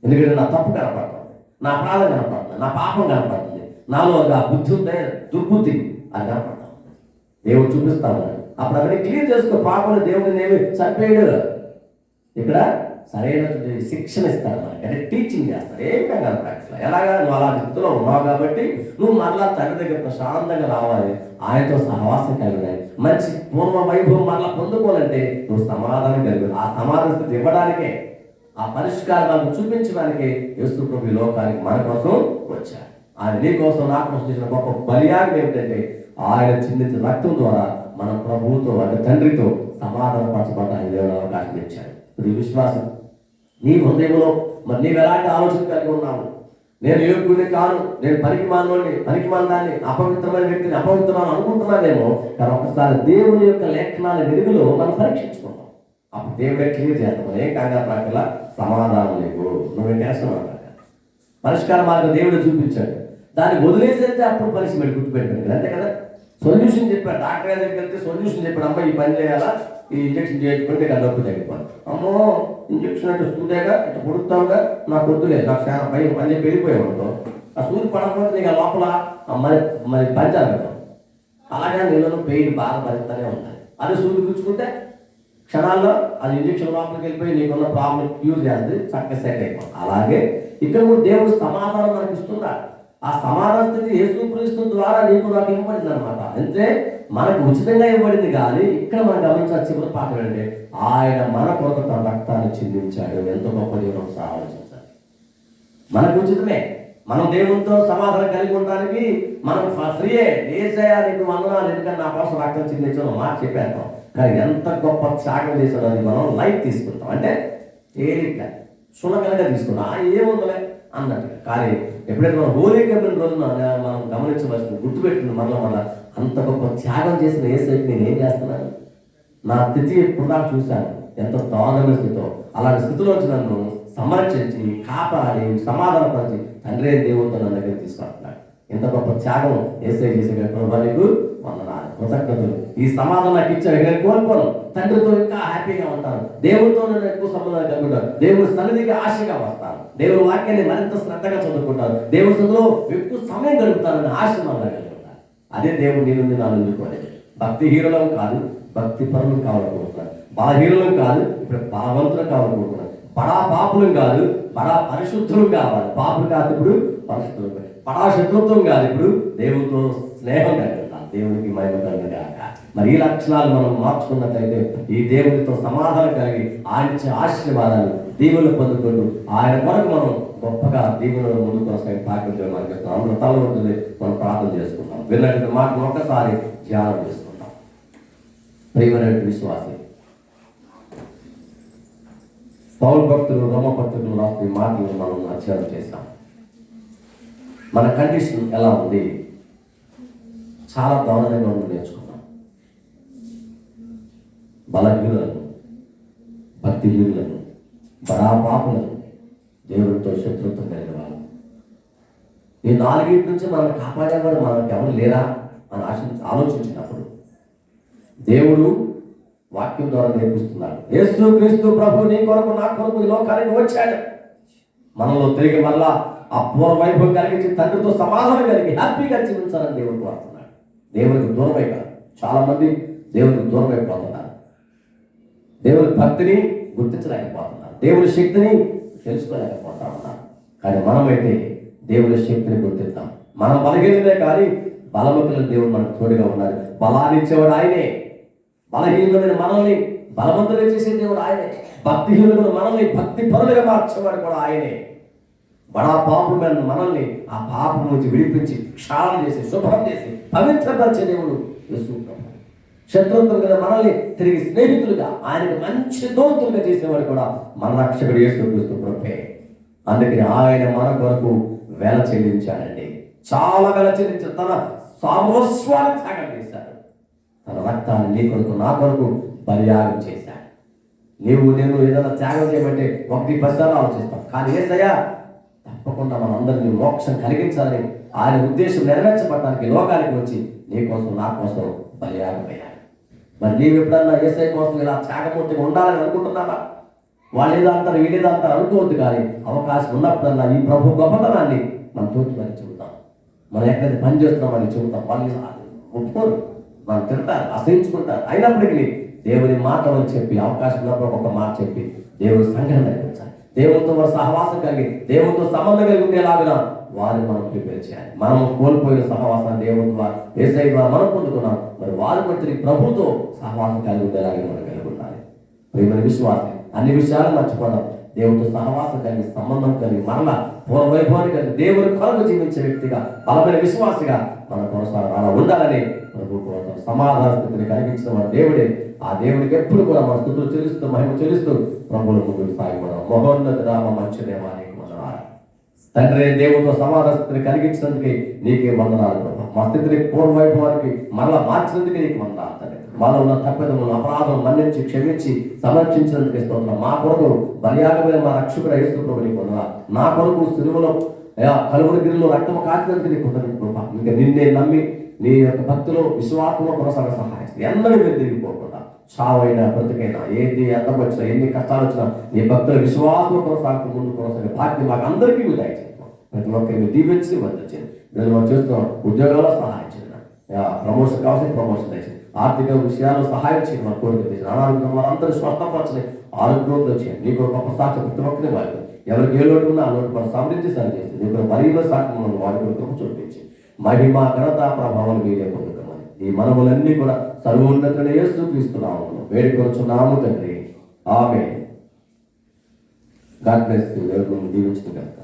ఎందుకంటే నా తప్పు కనపడుతుంది, నా అపరాధం కనపడుతుంది, నా పాపం కనపడుతుంది, నాలో ఆ బుద్ధి ఉంటే దుర్బుద్ధి అది కనపడుతుంది. దేవుడు చూపిస్తా ఉన్నాడు. అప్పుడు అవన్నీ క్లియర్ చేసుకో. పాపలు దేవుడిని ఏమి చంపేయడు. ఇక్కడ సరైనటువంటి శిక్షణ ఇస్తాడు మనకి, అంటే టీచింగ్ చేస్తాడు. ఏం కంగారు ప్రాక్టీస్ ఎలాగా నువ్వు అలా స్థితిలో ఉన్నావు కాబట్టి నువ్వు మరలా తండ్రి దగ్గర ప్రశాంతంగా రావాలి, ఆయనతో సహవాసం కలిగినాయి, మంచి పూర్వ వైభవం మరలా పొందుకోవాలంటే నువ్వు సమాధానం కలిగి ఆ సమాధాన స్థితి ఇవ్వడానికే, ఆ పరిష్కారాలను చూపించడానికి యేసు ప్రభు ఈ లోకానికి మన కోసం వచ్చాడు. ఆయన నీ కోసం నా కోసం చేసిన గొప్ప బలియాగం ఏమిటంటే ఆయన చిందించిన రక్తం ద్వారా మన ప్రభువుతో అంటే తండ్రితో సమాధాన పరచబడ్డానికి దేవుడు అవకాశం ఇచ్చాడు. ఇప్పుడు ఈ విశ్వాసం నీ హృదయంలో మరి నీవు ఎలాంటి ఆలోచన కలిగి ఉన్నావు? నేను యోగ్యుడిని కాను, నేను పనికిమాలిన దాన్ని, అపవిత్రమైన వ్యక్తిని, అపవిత్రాన్ని అనుకుంటున్నానేమో. కానీ ఒకసారి దేవుని యొక్క లేఖనాల వెలుగులో మనం పరీక్షించుకుంటాం. అప్పుడు దేవుడే క్లియర్ చేస్తాం. ఏం కంగారు పడకలా, సమాధానం లేవు, నువ్వేం చేస్తున్నావు, పరిష్కార మార్గం దేవుడు చూపించాడు. దాన్ని వదిలేసేస్తే అప్పుడు పనిష్మెంట్ గుర్తుపెట్టుకోండి, అంతే కదా. సొల్యూషన్ చెప్పాడు, డాక్టర్ గారి దగ్గరికి వెళ్తే సొల్యూషన్ చెప్పాడు, అమ్మ ఈ పని చేయాలా, ఈ ఇంజక్షన్ చేసుకుంటే ఇక నొప్పి తగ్గిపోవాలి. అమ్మో ఇంజక్షన్ అంటే సూదేగా ఇట్లా పుడుతావుగా, నాకు వద్దులే, నాకు చాలా భయం అని చెప్పి వెళ్ళిపోయావు. ఆ సూది పడకపోతే నీకు లోపల మరి పంచాలి కదా. అలాగే నీళ్ళలో పెయిన్ బాగా భరిస్తూనే ఉంటాయి. అదే సూది గుచ్చుకుంటే క్షణాల్లో అది ఇంజక్షన్ లోపలికి వెళ్ళిపోయి నీకున్న ప్రాబ్లం క్యూర్ చేస్తుంది, చక్కగా సెట్ అయిపోతుంది. అలాగే ఇక్కడ కూడా దేవుడు సమాధానం మనకి ఇస్తున్నాడు. ఆ సమాధాన స్థితి యేసుక్రీస్తు ద్వారా నీకు నాకు ఇవ్వబడింది అనమాట. అంటే మనకు ఉచితంగా ఇవ్వబడింది. కానీ ఇక్కడ మనం గమనించాల్సి చివరి పాఠం ఏంటంటే ఆయన మన కొరకు తన రక్తాన్ని చిందించాడు. ఎంత గొప్ప దేవుడు ఒకసారి ఆలోచించాలి. మనకు ఉచితమే, మనం దేవునితో సమాధానం కలిగి ఉండడానికి మనం ఫ్రీయే. ఏసయ్యా నీకు వందనాలు, ఎందుకంటే నా కోసం రక్తం చిందించాను మాట చెప్పేస్తాం. కానీ ఎంత గొప్ప త్యాగం చేశాడో అది మనం లైఫ్ తీసుకుంటాం, అంటే తేలిగ్గా సులకనగా తీసుకుంటాం, ఏముందలే అన్నట్టుగా. కానీ ఎప్పుడైతే మనం హోలీ కమిటీ రోజున మనం గమనించవలసింది, గుర్తుపెట్టింది మళ్ళీ అంత గొప్ప త్యాగం చేసిన ఏసైకి నేను ఏం చేస్తున్నాను, నా స్థితి ఎప్పుడు నాకు చూశాను, ఎంత దారుణమైన స్థితితో, అలాంటి స్థితిలోంచి నన్ను సంరక్షించి కాపాడి సమాధానపరిచి తండ్రి దేవుడితో నన్ను దగ్గర తీసుకుంటున్నాడు. ఇంత గొప్ప త్యాగం ఏసై చేసేటప్పుడు నీకు వందనాలు, కృతజ్ఞతలు. ఈ సమాధానం నాకు ఇచ్చాడు, నేను కోల్పోను, తండ్రితో ఇంకా హ్యాపీగా ఉంటాను, దేవుడితో నేను ఎక్కువ సంబంధాలు కలుగుతాను, దేవుడి సన్నిధికి ఆశగా వస్తాను, దేవుడి వాక్యాన్ని మరింత శ్రద్ధగా చదువుకుంటాను, దేవుడి సన్నిధిలో ఎక్కువ సమయం గడుపుతానని ఆశ మనలో కలుగుతాను. అదే దేవుడు నీ నుండి నా నుండి భక్తి హీరోలం కాదు, భక్తి పరులు కావాలనుకుంటున్నాను, బలహీనులం కాదు, ఇప్పుడు బలవంతులు కావాలనుకుంటున్నాను, బడా పాపులం కాదు, బడా పరిశుద్ధులు కావాలి. పాపులు కాదు ఇప్పుడు పరిశుద్ధులు, బడా శత్రుత్వం కాదు ఇప్పుడు దేవునితో స్నేహం కలుగుతాం. దేవునికి మహిమ కలుగుగాక. మరి ఈ లక్షణాలు మనం మార్చుకున్నట్లయితే ఈ దేవునితో సమాధానం కలిగి ఆయన ఆశీర్వాదాలు దీవులు పొందుకుంటూ ఆయన కొరకు మనం గొప్పగా దీవులను ముందుకు వస్తాయి. పాఠ్యం మనకి అందరూ తల ఉంటుంది, మనం ప్రార్థన చేసుకుంటాం. విన్నట్టు మాటను ఒక్కసారి ధ్యానం చేసుకుంటాం. ప్రియమైన విశ్వాసి, పౌలు భక్తులు రోమ పత్రికలు రాసిన మాటలు మనం అధ్యయనం చేశాం. మన కండిషన్ ఎలా ఉంది, చాలా దారుణంగా ఉంది నేర్చుకున్నాం. బలహీనులను, భక్తిహీనులను, బడాపాపులను, దేవుడితో శత్రుత్వం కలిగిన వాళ్ళు, ఈ నాలుగింటి నుంచి మనం కాపాడేవాడు మనకు ఎవరు లేరా అని ఆలోచించినప్పుడు దేవుడు వాక్యం ద్వారా నేర్పిస్తున్నాడు. యేసుక్రీస్తు ప్రభు నీ కొరకు నా కొరకు ఈ లోకానికి వచ్చాడు. మనలో తిరిగి మళ్ళా ఆ పూర్వ వైభవం కలిగించి తండ్రితో సమాధానం కలిగి హ్యాపీగా జీవించాలని దేవుడు కోరుతున్నాడు. దేవునికి దూరమైపోయారు, చాలా మంది దేవునికి దూరమైపోతున్నారు, దేవుని భక్తిని గుర్తించలేకపోతున్నారు, దేవుని శక్తిని తెలుసుకోలేకపోతా ఉన్నారు. కానీ మనమైతే దేవుని శక్తిని గుర్తిద్దాం. మనం బలహీనమే కానీ బలవంతుల దేవుడు మనకు తోడుగా ఉన్నాడు. బలాన్ని ఇచ్చేవాడు ఆయనే, బలహీనులమైన మనల్ని బలవంతులుగా చేసే దేవుడు ఆయనే, భక్తిహీనులను మనల్ని భక్తి పరులుగా మార్చేవాడు కూడా ఆయనే. బడా పాపులమైన మనల్ని ఆ పాపం నుంచి విడిపించి క్షాళన చేసి శుభ్రం చేసి పవిత్రపరిచే దేవుడు యేసు ప్రభు. శత్రుత్వం కదా మనల్ని తిరిగి స్నేహితులుగా, ఆయనకు మంచి దోస్తులుగా చేసేవాడు కూడా మన రక్షకుడు యేసుక్రీస్తు ప్రభువే. అందుకని ఆయన మన కొరకు వేల చెల్లించాడండి, చాలా వేల చెల్లించాడు, తన సర్వస్వాన్ని త్యాగం చేశాడు, తన రక్తాన్ని నీ కొరకు నా కొరకు బలియాగం చేశాడు. నేను ఏదైనా త్యాగం చేయమంటే 1-10 సార్లు ఆలోచిస్తాం. కానీ యేసయ్య తప్పకుండా మనందరినీ మోక్షం కలిగించాలని ఆయన ఉద్దేశం నెరవేర్చబడడానికి లోకానికి వచ్చి నీ కోసం నా కోసం బలియాగం అయ్యాడు. మరి నీవు ఎప్పుడన్నా యేసయ్య కోసం ఇలా త్యాగమూర్తిగా ఉండాలని అనుకుంటున్నావా? వాళ్ళు ఏదో అంటారు వీడేదో అంటారు అనుకోవద్దు. కానీ అవకాశం ఉన్నప్పుడల్లా ఈ ప్రభు గొప్పతనాన్ని మనం తోటి మరి చెబుతాం. మనం ఎక్కడైతే పని చేస్తున్నామని చెబుతాం. వాళ్ళు ఒప్పుకోరు, మనం తింటారు, అసహించుకుంటారు. అయినప్పటికీ దేవుని మాట అని చెప్పి, అవకాశం ఉన్నప్పుడు ఒక మాట చెప్పి దేవుని సంఘటన నడిపించాలి. దేవునితో మన సహవాసం కలిగి, దేవునితో సంబంధం కలిగి ఉండేలాగా వారిని మనం ప్రిపేర్ చేయాలి. మనం కోల్పోయిన సహవాసం దేవుని ద్వారా, యేసయ్య ద్వారా మనం పొందుకున్నాం. మరి వారు కూడా తిరిగి ప్రభుతో సహవాసం కలిగి ఉండేలాగా మనం కలిగి ఉండాలి. ప్రియమైన విశ్వాసం, అన్ని విషయాలు మర్చిపోవడం, దేవునితో సహవాసం కలిగి, సంబంధం కలిగి, మరలా పూర్వవైభవాన్ని కలిగి దేవుని కొరకు జీవించే వ్యక్తిగా, బలమైన విశ్వాసిగా మన కొనసాగ అలా ఉండాలని ప్రభు కోరుతాం. సమాధాన స్థితిని కలిగించిన మన దేవుడే. ఆ దేవుడికి ఎప్పుడు కూడా మన స్థుతులు చెల్లిస్తూ, మహిమ చెల్లిస్తూ ప్రభువుల ముందుకు సాగిపోవడం. మహోన్నత నామ మంచి దేవానికి వందనాలు. తండ్రి, దేవుడితో సమాధాన స్థితిని కలిగించినందుకే నీకే వందనాలు ప్రభు. మా స్థితిని పూర్వవైభవానికి మరలా మార్చినందుకే నీకు వందనాలు తండ్రి. మాలో ఉన్న తప్పిదములు, అపరాధం మన్నించి, క్షమించి, సంరక్షించినందుకు ఇస్తున్నాం. మా కొరకు బలియాగమైన మా రక్షకుడు యేసు ప్రభు నీకు వందనాలు. నా కొరకు సిలువలో కలువరిగిరిలో రక్తము కాచినందుకు నీకు వందనాలు ప్రభు. ఇంకా నిన్నే నమ్మి నీ యొక్క భక్తిలో, విశ్వాసంలో కొనసాగ సహాయం ఎన్నడూ మీరు తిరిగిపోకుండా, చావైనా బ్రతికైనా, ఏది అర్థం వచ్చినా, ఎన్ని కష్టాలు వచ్చినా నీ భక్తుల విశ్వాసంలో కొనసాగుతూ ముందు కొనసాగే భాగ్యం మాకు అందరికీ మీరు దయచేయండి. ప్రతి ఒక్కరిని దీవించి వర్తించండి. నేను మనం చేస్తున్నాం ఉద్యోగాల్లో సహాయం చేయండి. ప్రమోషన్ కావాల్సిన ప్రమోషన్ దయచేయండి. ఆర్థిక విషయాల్లో సహాయం చేయండి. మన కోరిక తెచ్చింది. అనారోగ్యం వారందరూ స్వస్థపరచని ఆరోగ్యంలో చేయండి. నీకు గొప్ప సాక్షి ప్రతి ఒక్కరిని వారికి ఎవరికి ఏ లోటు ఉన్నా ఆ లోటు మనం సమృద్ధి సరిచేసి నీకు మరీలో సాక్షి వారి కొరకు చూపించి మహిమ, ఘనత, ప్రభావం మీరే పొందుతామని ఈ మనములన్నీ కూడా సర్వోన్నతుడైన యేసుక్రీస్తు నామములో వేడుకొనుచున్నాము తండ్రి. ఆమేన్. God bless you. దేవుడు దీవించును గాక.